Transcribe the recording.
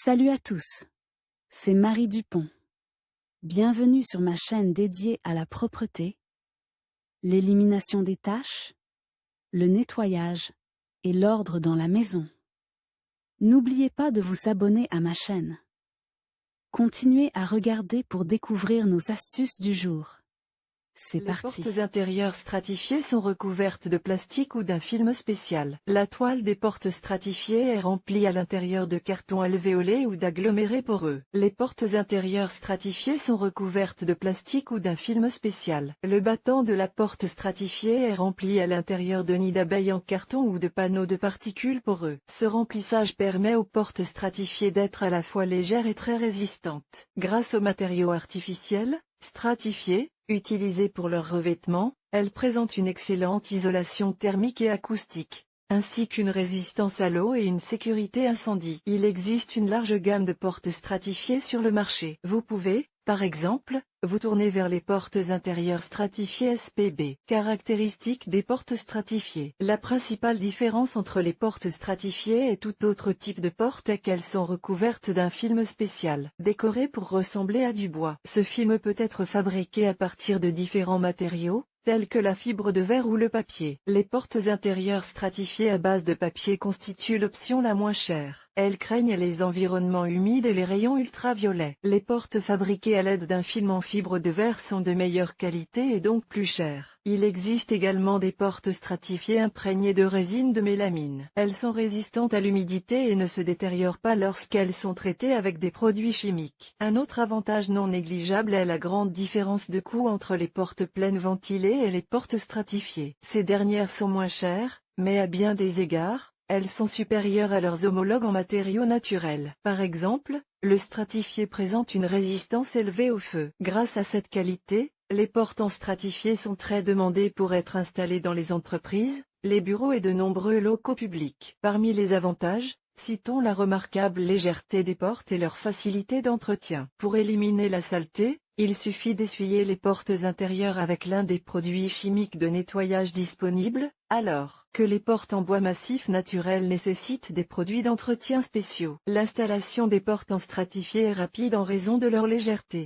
Salut à tous, c'est Marie Dupont. Bienvenue sur ma chaîne dédiée à la propreté, l'élimination des taches, le nettoyage et l'ordre dans la maison. N'oubliez pas de vous abonner à ma chaîne. Continuez à regarder pour découvrir nos astuces du jour. C'est parti. Les portes intérieures stratifiées sont recouvertes de plastique ou d'un film spécial. La toile des portes stratifiées est remplie à l'intérieur de carton alvéolé ou d'agglomérés poreux. Les portes intérieures stratifiées sont recouvertes de plastique ou d'un film spécial. Le battant de la porte stratifiée est rempli à l'intérieur de nids d'abeilles en carton ou de panneaux de particules poreux. Ce remplissage permet aux portes stratifiées d'être à la fois légères et très résistantes. Grâce aux matériaux artificiels, stratifiés, utilisées pour leur revêtement, elles présentent une excellente isolation thermique et acoustique, ainsi qu'une résistance à l'eau et une sécurité incendie. Il existe une large gamme de portes stratifiées sur le marché. Vous pouvez, par exemple, vous tourner vers les portes intérieures stratifiées SPB. Caractéristiques des portes stratifiées. La principale différence entre les portes stratifiées et tout autre type de porte est qu'elles sont recouvertes d'un film spécial, décoré pour ressembler à du bois. Ce film peut être fabriqué à partir de différents matériaux, tels que la fibre de verre ou le papier. Les portes intérieures stratifiées à base de papier constituent l'option la moins chère. Elles craignent les environnements humides et les rayons ultraviolets. Les portes fabriquées à l'aide d'un film en fibre de verre sont de meilleure qualité et donc plus chères. Il existe également des portes stratifiées imprégnées de résine de mélamine. Elles sont résistantes à l'humidité et ne se détériorent pas lorsqu'elles sont traitées avec des produits chimiques. Un autre avantage non négligeable est la grande différence de coût entre les portes pleines ventilées et les portes stratifiées. Ces dernières sont moins chères, mais à bien des égards, elles sont supérieures à leurs homologues en matériaux naturels. Par exemple, le stratifié présente une résistance élevée au feu. Grâce à cette qualité, les portes en stratifié sont très demandées pour être installées dans les entreprises, les bureaux et de nombreux locaux publics. Parmi les avantages, citons la remarquable légèreté des portes et leur facilité d'entretien. Pour éliminer la saleté, il suffit d'essuyer les portes intérieures avec l'un des produits chimiques de nettoyage disponibles, alors que les portes en bois massif naturel nécessitent des produits d'entretien spéciaux. L'installation des portes en stratifié est rapide en raison de leur légèreté.